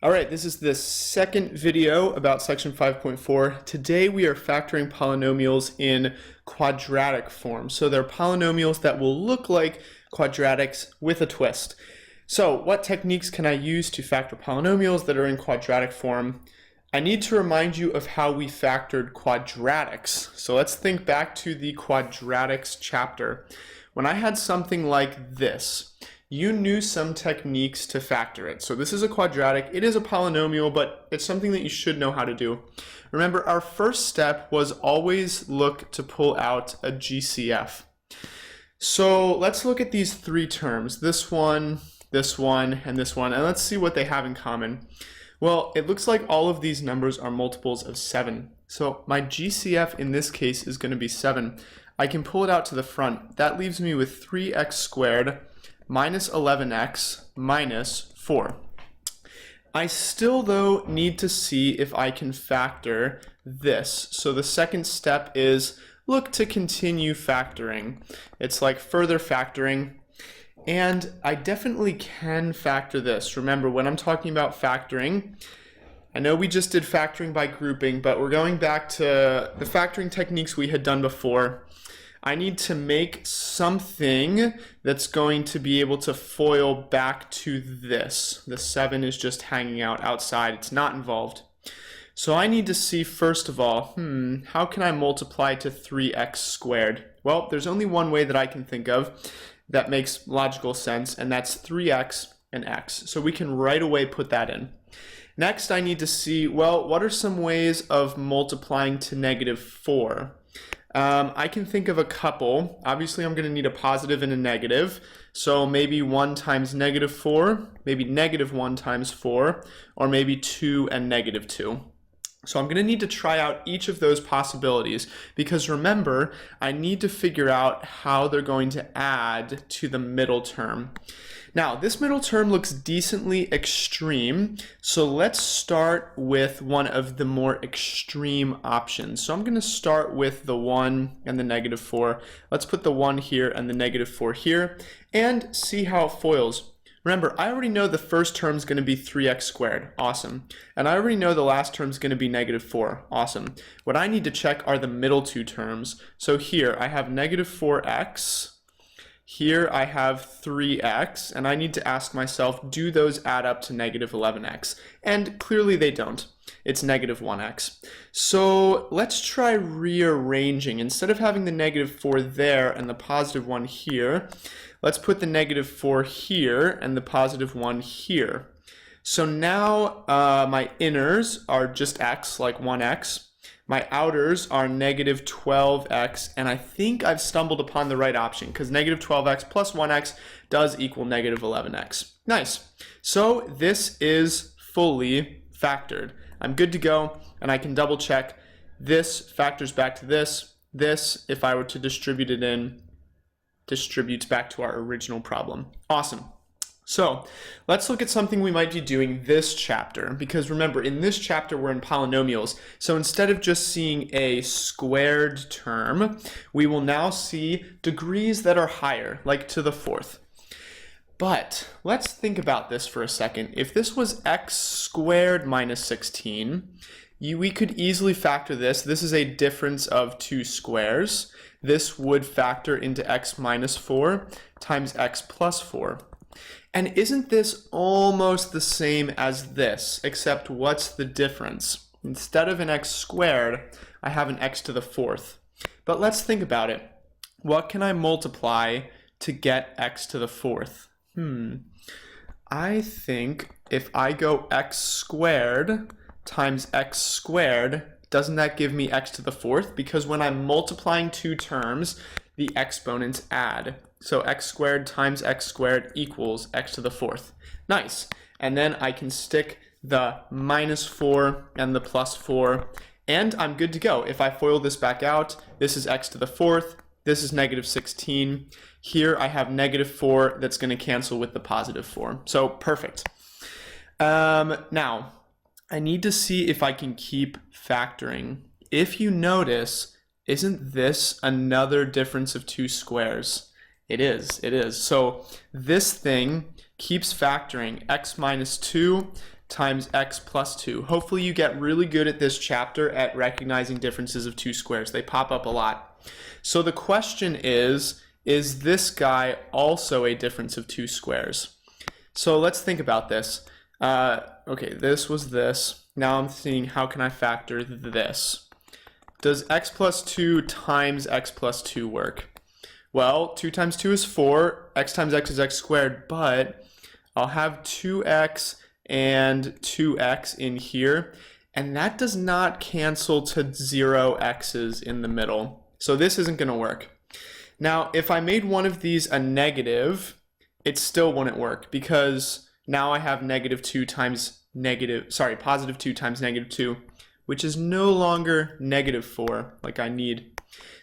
All right, this is the second video about section 5.4. Today we are factoring polynomials in quadratic form. So they're polynomials that will look like quadratics with a twist. So what techniques can I use to factor polynomials that are in quadratic form? I need to remind you of how we factored quadratics. So let's think back to the quadratics chapter. When I had something like this, you knew some techniques to factor it. So this is a quadratic, it is a polynomial, but it's something that you should know how to do. Remember, our first step was always look to pull out a GCF. So let's look at these three terms, this one, and this one, and let's see what they have in common. Well, it looks like all of these numbers are multiples of 7. So my GCF in this case is going to be 7. I can pull it out to the front. That leaves me with 3x squared minus 11x minus 4. I still, though, need to see if I can factor this. So the second step is look to continue factoring. It's like further factoring. And I definitely can factor this. Remember, when I'm talking about factoring, I know we just did factoring by grouping, but we're going back to the factoring techniques we had done before. I need to make something that's going to be able to FOIL back to this. The 7 is just hanging out outside. It's not involved. So I need to see, first of all, how can I multiply to 3x squared? Well, there's only one way that I can think of that makes logical sense, and that's 3x and x. So we can right away put that in. Next, I need to see, well, what are some ways of multiplying to negative 4? I can think of a couple. Obviously, I'm going to need a positive and a negative. So maybe 1 times negative 4, maybe negative 1 times 4, or maybe 2 and negative 2. So I'm going to need to try out each of those possibilities because remember, I need to figure out how they're going to add to the middle term. Now, this middle term looks decently extreme, so let's start with one of the more extreme options. So I'm going to start with the 1 and the negative 4. Let's put the 1 here and the negative 4 here and see how it foils. Remember, I already know the first term is going to be 3x squared. Awesome. And I already know the last term is going to be negative 4. Awesome. What I need to check are the middle two terms. So here I have negative 4x. Here I have 3x, and I need to ask myself, do those add up to negative 11x? And clearly they don't. It's negative 1x. So let's try rearranging. Instead of having the negative 4 there and the positive 1 here, let's put the negative 4 here and the positive 1 here. So now my inners are just x, like 1x. My outers are negative 12x, and I think I've stumbled upon the right option because negative 12x plus 1x does equal negative 11x. Nice. So this is fully factored. I'm good to go, and I can double check. This factors back to this. This, if I were to distribute it in, distributes back to our original problem. Awesome. So let's look at something we might be doing this chapter, because remember, in this chapter we're in polynomials. So instead of just seeing a squared term, we will now see degrees that are higher, like to the 4th. But let's think about this for a second. If this was x squared minus 16, we could easily factor this. This is a difference of 2 squares. This would factor into x minus 4 times x plus 4. And isn't this almost the same as this, except what's the difference? Instead of an x squared, I have an x to the 4th. But let's think about it. What can I multiply to get x to the 4th? I think if I go x squared times x squared, doesn't that give me x to the 4th? Because when I'm multiplying two terms, the exponents add. So x squared times x squared equals x to the 4th. Nice. And then I can stick the minus 4 and the plus 4, and I'm good to go. If I FOIL this back out, this is x to the 4th, this is negative 16. Here I have negative 4 that's going to cancel with the positive 4. So perfect. Now, I need to see if I can keep factoring. If you notice, isn't this another difference of 2 squares? It is. So this thing keeps factoring. X minus 2 times x plus 2. Hopefully you get really good at this chapter at recognizing differences of two squares. They pop up a lot. So the question is this guy also a difference of two squares? So let's think about this. Okay, this was this. Now I'm thinking, how can I factor this? Does x plus 2 times x plus 2 work? Well, 2 times 2 is 4, x times x is x squared, but I'll have 2x and 2x in here, and that does not cancel to 0 x's in the middle. So this isn't going to work. Now, if I made one of these a negative, it still wouldn't work, because now I have positive 2 times negative 2, which is no longer negative 4 like I need.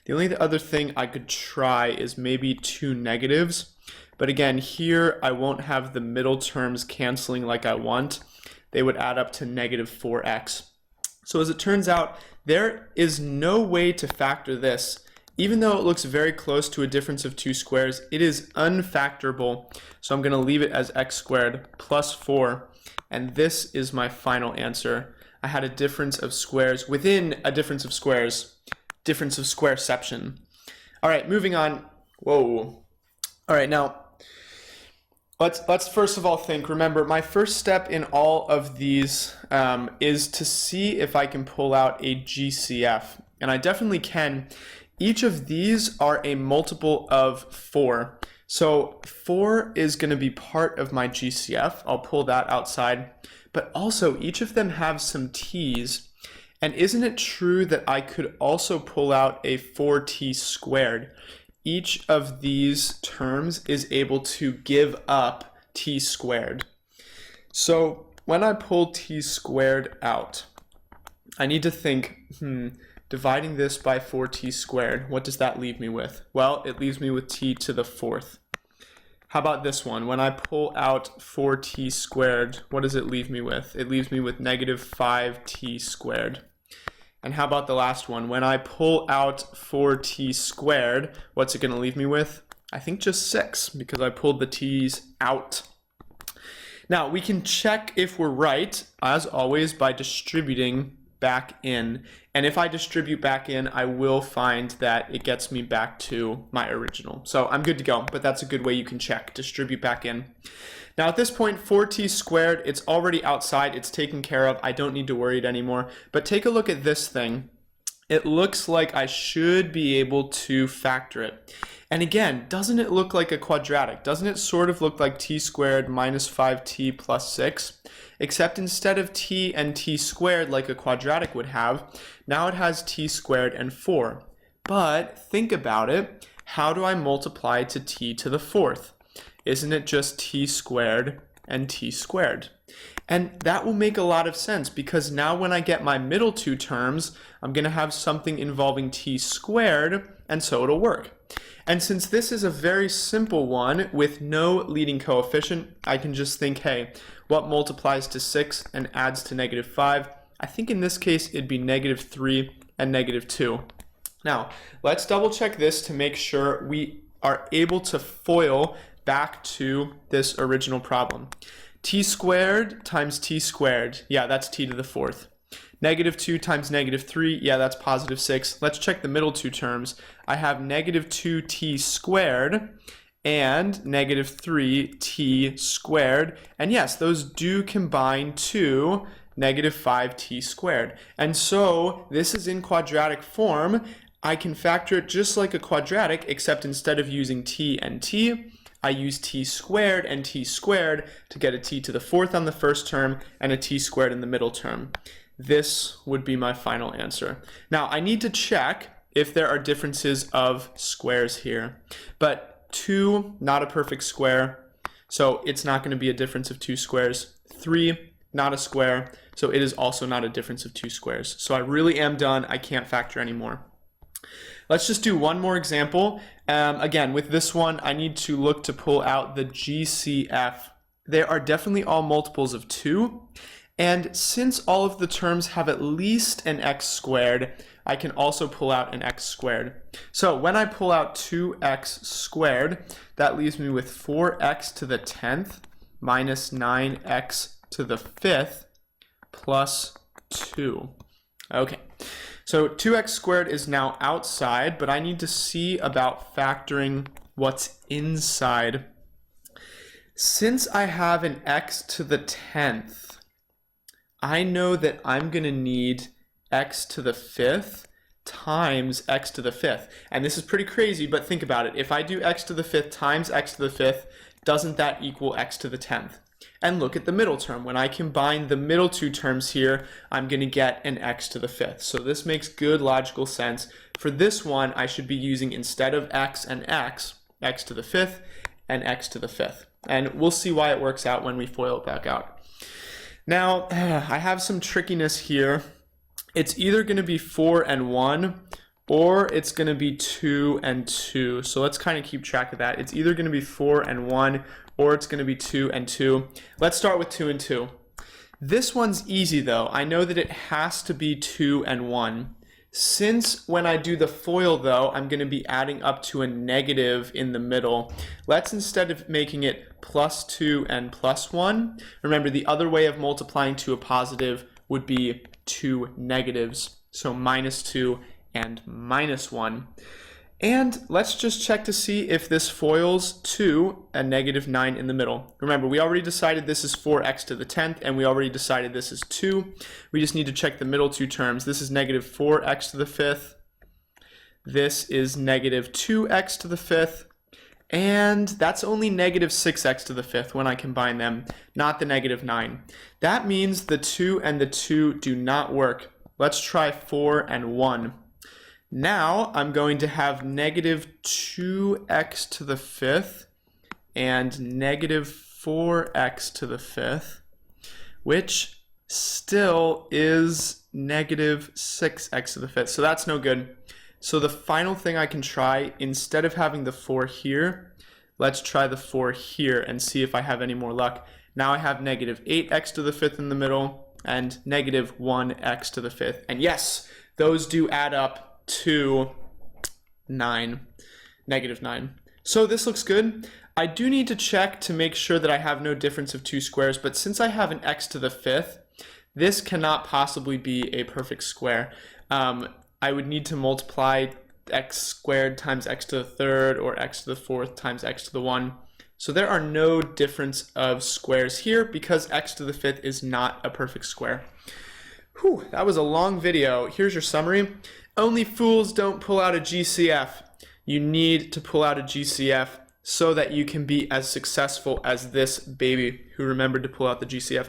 The only other thing I could try is maybe 2 negatives. But again, here I won't have the middle terms canceling like I want. They would add up to negative 4x. So as it turns out, there is no way to factor this. Even though it looks very close to a difference of two squares, it is unfactorable. So I'm going to leave it as x squared plus 4. And this is my final answer. I had a difference of squares within a difference of squares. Difference of squareception. All right, moving on. Whoa. All right, now let's first of all think. Remember, my first step in all of these is to see if I can pull out a GCF, and I definitely can. Each of these are a multiple of 4. So 4 is going to be part of my GCF. I'll pull that outside. But also, each of them have some t's. And isn't it true that I could also pull out a 4t squared? Each of these terms is able to give up t squared. So when I pull t squared out, I need to think, dividing this by 4t squared, what does that leave me with? Well, it leaves me with t to the 4th. How about this one? When I pull out 4t squared, what does it leave me with? It leaves me with negative 5t squared. And how about the last one? When I pull out 4t squared, what's it going to leave me with? I think just 6, because I pulled the t's out. Now, we can check if we're right, as always, by distributing back in. And if I distribute back in, I will find that it gets me back to my original. So I'm good to go, but that's a good way you can check. Distribute back in. Now at this point, 4t squared, it's already outside, it's taken care of, I don't need to worry it anymore. But take a look at this thing. It looks like I should be able to factor it. And again, doesn't it look like a quadratic? Doesn't it sort of look like t squared minus 5t plus 6? Except instead of t and t squared like a quadratic would have, now it has t squared and 4. But think about it, how do I multiply to t to the 4th? Isn't it just t squared and t squared? And that will make a lot of sense, because now when I get my middle two terms, I'm going to have something involving t squared, and so it'll work. And since this is a very simple one with no leading coefficient, I can just think, hey, what multiplies to 6 and adds to negative 5? I think in this case it'd be negative 3 and negative 2. Now, let's double check this to make sure we are able to FOIL back to this original problem. T squared times t squared, yeah, that's t to the 4th. Negative 2 times negative 3, yeah, that's positive 6. Let's check the middle two terms. I have negative 2t squared and negative 3t squared. And yes, those do combine to negative 5t squared. And so this is in quadratic form. I can factor it just like a quadratic, except instead of using t and t, I use t squared and t squared to get a t to the 4th on the first term and a t squared in the middle term. This would be my final answer. Now, I need to check if there are differences of squares here. But 2, not a perfect square, so it's not going to be a difference of two squares. 3, not a square, so it is also not a difference of two squares. So I really am done. I can't factor anymore. Let's just do one more example. Again, with this one, I need to look to pull out the GCF. They are definitely all multiples of 2. And since all of the terms have at least an x squared, I can also pull out an x squared. So when I pull out 2x squared, that leaves me with 4x to the 10th minus 9x to the fifth plus 2. Okay, so 2x squared is now outside, but I need to see about factoring what's inside. Since I have an x to the 10th, I know that I'm going to need x to the 5th times x to the 5th. And this is pretty crazy, but think about it. If I do x to the 5th times x to the 5th, doesn't that equal x to the 10th? And look at the middle term. When I combine the middle two terms here, I'm going to get an x to the 5th. So this makes good logical sense. For this one, I should be using, instead of x and x to the 5th and x to the 5th. And we'll see why it works out when we FOIL it back out. Now, I have some trickiness here. It's either going to be 4 and 1, or it's going to be 2 and 2. So let's kind of keep track of that. It's either going to be 4 and 1, or it's going to be 2 and 2. Let's start with 2 and 2. This one's easy though. I know that it has to be 2 and 1. Since when I do the FOIL though, I'm going to be adding up to a negative in the middle. Let's, instead of making it plus 2 and plus 1, remember the other way of multiplying to a positive would be 2 negatives. So minus 2 and minus 1. And let's just check to see if this FOILs to a negative 9 in the middle. Remember, we already decided this is 4x to the 10th, and we already decided this is 2. We just need to check the middle two terms. This is negative 4x to the 5th. This is negative 2x to the 5th. And that's only negative 6x to the 5th when I combine them, not the negative 9. That means the 2 and the 2 do not work. Let's try 4 and 1. Now I'm going to have negative 2x to the 5th and negative 4x to the 5th, which still is negative 6x to the 5th. So that's no good. So the final thing I can try, instead of having the 4 here, let's try the 4 here and see if I have any more luck. Now I have negative 8x to the 5th in the middle and negative 1x to the 5th. And yes, those do add up to 9, negative 9. So this looks good. I do need to check to make sure that I have no difference of two squares, but since I have an x to the 5th, this cannot possibly be a perfect square. I would need to multiply x squared times x to the 3rd or x to the 4th times x to the 1. So there are no difference of squares here because x to the 5th is not a perfect square. Whew, that was a long video. Here's your summary. Only fools don't pull out a GCF. You need to pull out a GCF so that you can be as successful as this baby who remembered to pull out the GCF.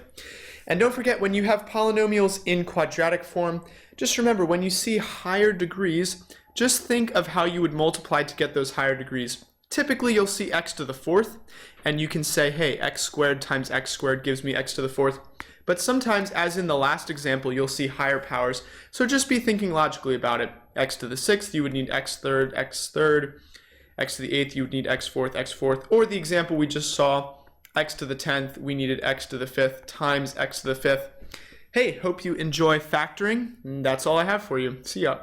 And don't forget, when you have polynomials in quadratic form, just remember, when you see higher degrees, just think of how you would multiply to get those higher degrees. Typically, you'll see x to the 4th, and you can say, hey, x squared times x squared gives me x to the 4th. But sometimes, as in the last example, you'll see higher powers. So just be thinking logically about it. X to the 6th, you would need x third, x third. X to the 8th, you would need x fourth. Or the example we just saw, x to the 10th, we needed x to the 5th times x to the 5th. Hey, hope you enjoy factoring. That's all I have for you. See ya.